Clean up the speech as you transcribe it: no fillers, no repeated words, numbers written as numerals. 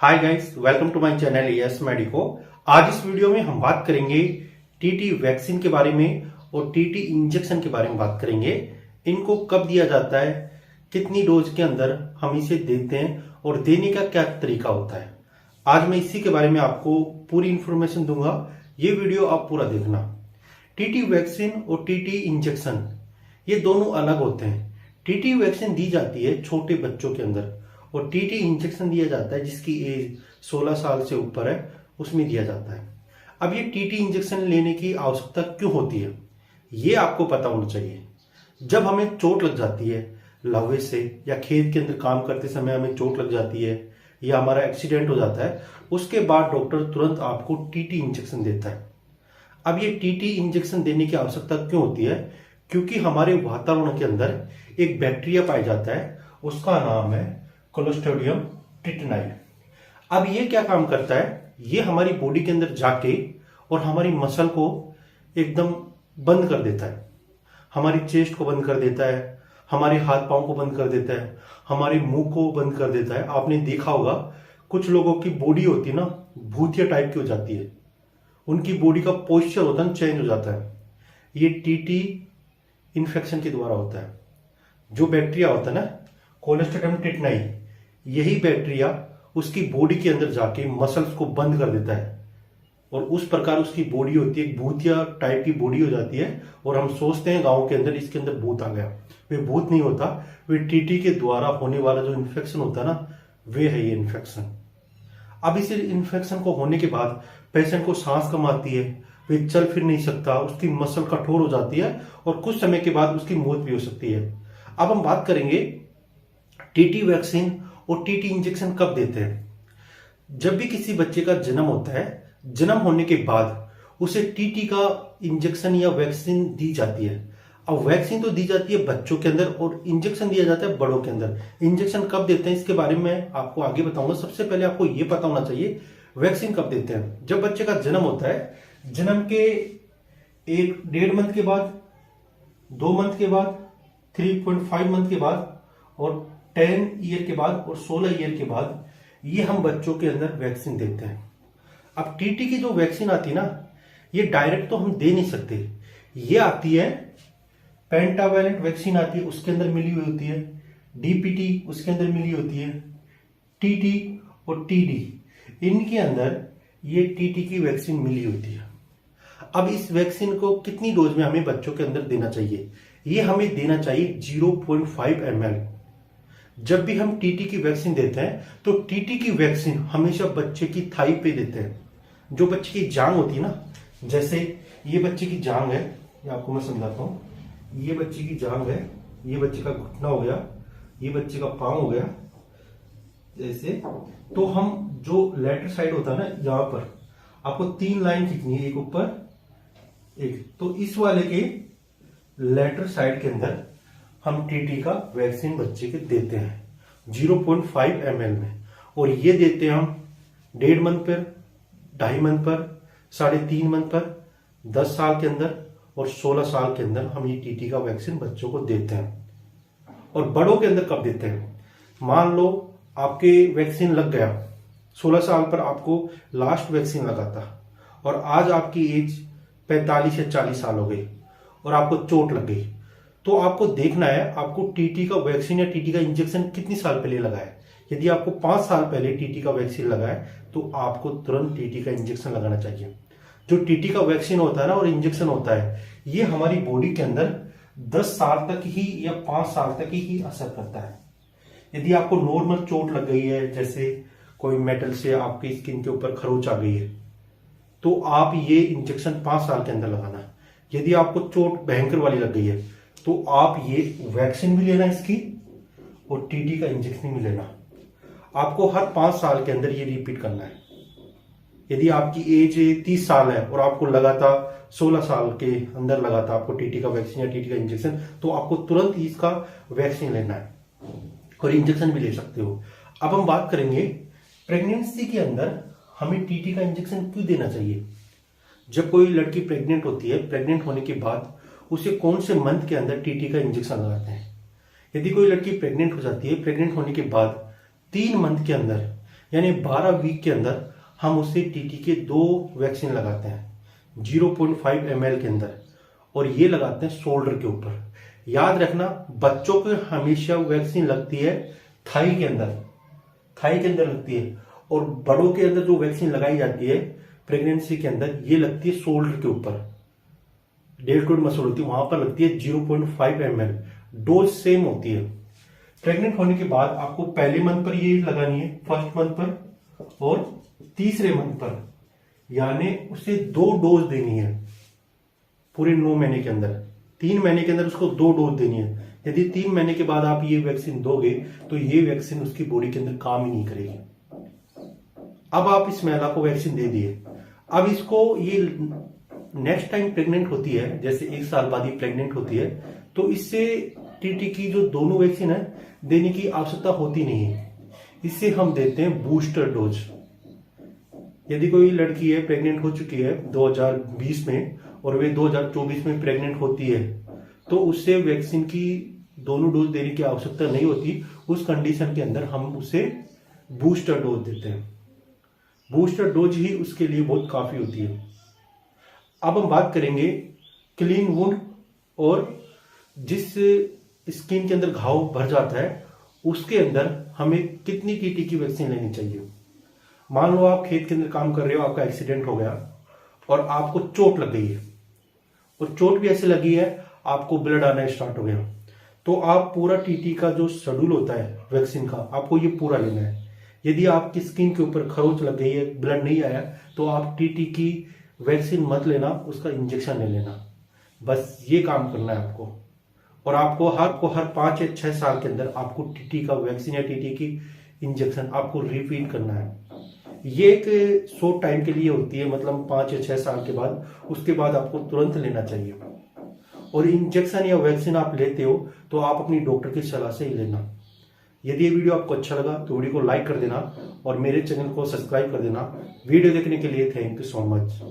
Hi guys, welcome to my channel yes medico. आज इस video में हम बात करेंगे टीटी वैक्सीन के बारे में और टीटी इंजेक्शन के बारे में बात करेंगे। इनको कब दिया जाता है, कितनी डोज के अंदर हम इसे देते हैं और देने का क्या तरीका होता है। आज मैं इसी के बारे में आपको पूरी इंफॉर्मेशन दूंगा। ये वीडियो आप पूरा देखना। टीटी वैक्सीन और टीटी इंजेक्शन ये दोनों अलग होते हैं। टीटी वैक्सीन दी जाती है छोटे बच्चों के अंदर और टीटी इंजेक्शन दिया जाता है जिसकी एज 16 साल से ऊपर है, उसमें दिया जाता है। अब ये टीटी इंजेक्शन लेने की आवश्यकता क्यों होती है, ये आपको पता होना चाहिए। जब हमें चोट लग जाती है लोहे से या खेत के अंदर काम करते समय हमें चोट लग जाती है या हमारा एक्सीडेंट हो जाता है, उसके बाद डॉक्टर तुरंत आपको टीटी इंजेक्शन देता है। अब ये टीटी इंजेक्शन देने की आवश्यकता क्यों होती है? क्योंकि हमारे वातावरण के अंदर एक बैक्टीरिया पाया जाता है, उसका नाम है क्लोस्ट्रिडियम टिटेनाई। अब ये क्या काम करता है, ये हमारी बॉडी के अंदर जाके और हमारी मसल को एकदम बंद कर देता है, हमारी चेस्ट को बंद कर देता है, हमारे हाथ पांव को बंद कर देता है, हमारे मुंह को बंद कर देता है। आपने देखा होगा कुछ लोगों की बॉडी होती है ना, भूतिया टाइप की हो जाती है, उनकी बॉडी का पोस्चर होता है चेंज हो जाता है। ये टीटी इन्फेक्शन के द्वारा होता है। जो बैक्टीरिया होता है ना क्लोस्ट्रिडियम टिटेनाई, यही बैक्टीरिया उसकी बॉडी के अंदर जाके मसल्स को बंद कर देता है और उस प्रकार उसकी बॉडी होती है, एक भूतिया टाइप की बॉडी हो जाती है। और हम सोचते हैं गांव के अंदर इसके अंदर भूत आ गया। वे भूत नहीं होता, वे टीटी के द्वारा होने वाला जो इन्फेक्शन होता है ना, वे है ये इन्फेक्शन। अब इस इन्फेक्शन को होने के बाद पेशेंट को सांस कम आती है, वे चल फिर नहीं सकता, उसकी मसल कठोर हो जाती है और कुछ समय के बाद उसकी मौत भी हो सकती है। अब हम बात करेंगे टीटी वैक्सीन और टीटी इंजेक्शन कब देते हैं। जब भी किसी बच्चे का जन्म होता है, जन्म होने के बाद उसे टीटी का इंजेक्शन या वैक्सीन दी जाती है। अब वैक्सीन तो दी जाती है बच्चों के अंदर और इंजेक्शन दिया जाता है बड़ों के अंदर। इंजेक्शन कब देते हैं इसके बारे में आपको आगे बताऊंगा। सबसे पहले आपको यह पता होना चाहिए वैक्सीन कब देते हैं। जब बच्चे का जन्म होता है, जन्म के 1.5 मंथ के बाद, 2 मंथ के बाद, 3.5 मंथ के बाद और 10 ईयर के बाद और 16 ईयर के बाद ये हम बच्चों के अंदर वैक्सीन देते हैं। अब टीटी की जो वैक्सीन आती है ना, ये डायरेक्ट तो हम दे नहीं सकते। ये आती है पेंटावैलेंट वैक्सीन आती है, उसके अंदर मिली हुई होती है। डीपीटी उसके अंदर मिली होती है। टीटी और टीडी इनके अंदर ये टीटी की वैक्सीन मिली होती है। अब इस वैक्सीन को कितनी डोज में हमें बच्चों के अंदर देना चाहिए? ये हमें देना चाहिए 0.5 ml। जब भी हम टीटी की वैक्सीन देते हैं तो टीटी की वैक्सीन हमेशा बच्चे की थाई पे देते हैं। जो बच्चे की जांग होती है ना, जैसे ये बच्चे की जांग है, ये आपको मैं समझाता हूं। ये बच्चे की जांग है, ये बच्चे का घुटना हो गया, ये बच्चे का पांव हो गया, जैसे। तो हम जो लेटर साइड होता है ना, यहां पर आपको 3 लाइन खींचनी है, एक ऊपर एक। तो इस वाले के लेटर साइड के अंदर हम टीटी का वैक्सीन बच्चे के देते हैं 0.5 ml में। और ये देते हैं हम 1.5 मंथ पर, 2.5 मंथ पर, 3.5 मंथ पर, 10 साल के अंदर और 16 साल के अंदर हम ये टीटी का वैक्सीन बच्चों को देते हैं। और बड़ों के अंदर कब देते हैं? मान लो आपके वैक्सीन लग गया, 16 साल पर आपको लास्ट वैक्सीन लगा था और आज आपकी एज 45 या 40 साल हो गई और आपको चोट लग गई, तो आपको देखना है आपको टीटी का वैक्सीन या टीटी का इंजेक्शन कितनी साल पहले लगा है। यदि आपको 5 साल पहले टीटी का वैक्सीन लगा है तो आपको तुरंत टीटी का इंजेक्शन लगाना चाहिए। जो टीटी का वैक्सीन होता है ना और इंजेक्शन होता है, ये हमारी बॉडी के अंदर 10 साल तक ही या 5 साल तक ही असर करता है। यदि आपको नॉर्मल चोट लग गई है, जैसे कोई मेटल से आपकी स्किन के ऊपर खरोच आ गई है, तो आप ये इंजेक्शन 5 साल के अंदर लगाना। यदि आपको चोट भयंकर वाली लग गई है तो आप ये वैक्सीन भी लेना इसकी और टीटी का इंजेक्शन भी लेना। आपको हर 5 साल के अंदर ये रिपीट करना है। यदि आपकी एज 30 साल है और आपको लगा था 16 साल के अंदर लगा था आपको टीटी का वैक्सीन या टीटी का इंजेक्शन, तो आपको तुरंत इसका वैक्सीन लेना है और इंजेक्शन भी ले सकते हो। अब हम बात करेंगे प्रेगनेंसी के अंदर हमें टीटी का इंजेक्शन क्यों देना चाहिए। जब कोई लड़की प्रेग्नेंट होती है, प्रेग्नेंट होने के बाद उसे कौन से मंथ के अंदर टीटी का इंजेक्शन लगाते हैं? यदि कोई लड़की प्रेग्नेंट हो जाती है, प्रेग्नेंट होने के बाद 3 मंथ के अंदर यानी 12 वीक के अंदर हम उसे टीटी के 2 वैक्सीन लगाते हैं 0.5 ml के अंदर, और ये लगाते हैं शोल्डर के ऊपर। याद रखना, बच्चों को हमेशा वैक्सीन लगती है थाई के अंदर लगती है, और बड़ों के अंदर जो वैक्सीन लगाई जाती है प्रेगनेंसी के अंदर, ये लगती है शोल्डर के ऊपर, डेल्टोइड मसल होती है, वहां पर लगती है 0.5 ml। डोज सेम होती है। प्रेग्नेंट होने के बाद आपको पहले मंथ पर ये लगानी है, फर्स्ट मंथ पर और तीसरे मंथ पर, यानी उसे 2 डोज देनी है पूरे 9 महीने के अंदर। 3 महीने के अंदर उसको 2 डोज देनी है। यदि 3 महीने के बाद आप ये वैक्सीन दोगे तो ये वैक्सीन उसकी बॉडी के अंदर काम ही नहीं करेगी। अब आप इस महिला को वैक्सीन दे दिए, अब इसको ये नेक्स्ट टाइम प्रेग्नेंट होती है, जैसे 1 साल बाद ये प्रेग्नेंट होती है, तो इससे टीटी की जो दोनों वैक्सीन है देने की आवश्यकता होती नहीं है। इससे हम देते हैं बूस्टर डोज। यदि कोई लड़की है प्रेग्नेंट हो चुकी है 2020 में और वे 2024 में प्रेग्नेंट होती है, तो उससे वैक्सीन की दोनों डोज देने की आवश्यकता नहीं होती। उस कंडीशन के अंदर हम उसे बूस्टर डोज देते हैं। बूस्टर डोज ही उसके लिए बहुत काफी होती है। अब हम बात करेंगे क्लीन वुंड, और जिस स्किन के अंदर घाव भर जाता है उसके अंदर हमें कितनी टीटी की वैक्सीन लेनी चाहिए। मान लो आप खेत के अंदर काम कर रहे हो, आपका एक्सीडेंट हो गया और आपको चोट लग गई है, और चोट भी ऐसे लगी है आपको ब्लड आना स्टार्ट हो गया, तो आप पूरा टीटी का जो शेड्यूल होता है वैक्सीन का, आपको ये पूरा लेना है। यदि आपकी स्किन के ऊपर खरोच लग गई है, ब्लड नहीं आया, तो आप टीटी की वैक्सीन मत लेना, उसका इंजेक्शन ले लेना। बस ये काम करना है आपको। और आपको हर 5 या 6 साल के अंदर आपको टीटी का वैक्सीन या टीटी की इंजेक्शन आपको रिपीट करना है। ये एक शॉर्ट टाइम के लिए होती है, मतलब 5 या 6 साल के बाद, उसके बाद आपको तुरंत लेना चाहिए। और इंजेक्शन या वैक्सीन आप लेते हो तो आप अपनी डॉक्टर की सलाह से ही लेना। यदि ये वीडियो आपको अच्छा लगा तो वीडियो को लाइक कर देना और मेरे चैनल को सब्सक्राइब कर देना। वीडियो देखने के लिए थैंक यू सो मच।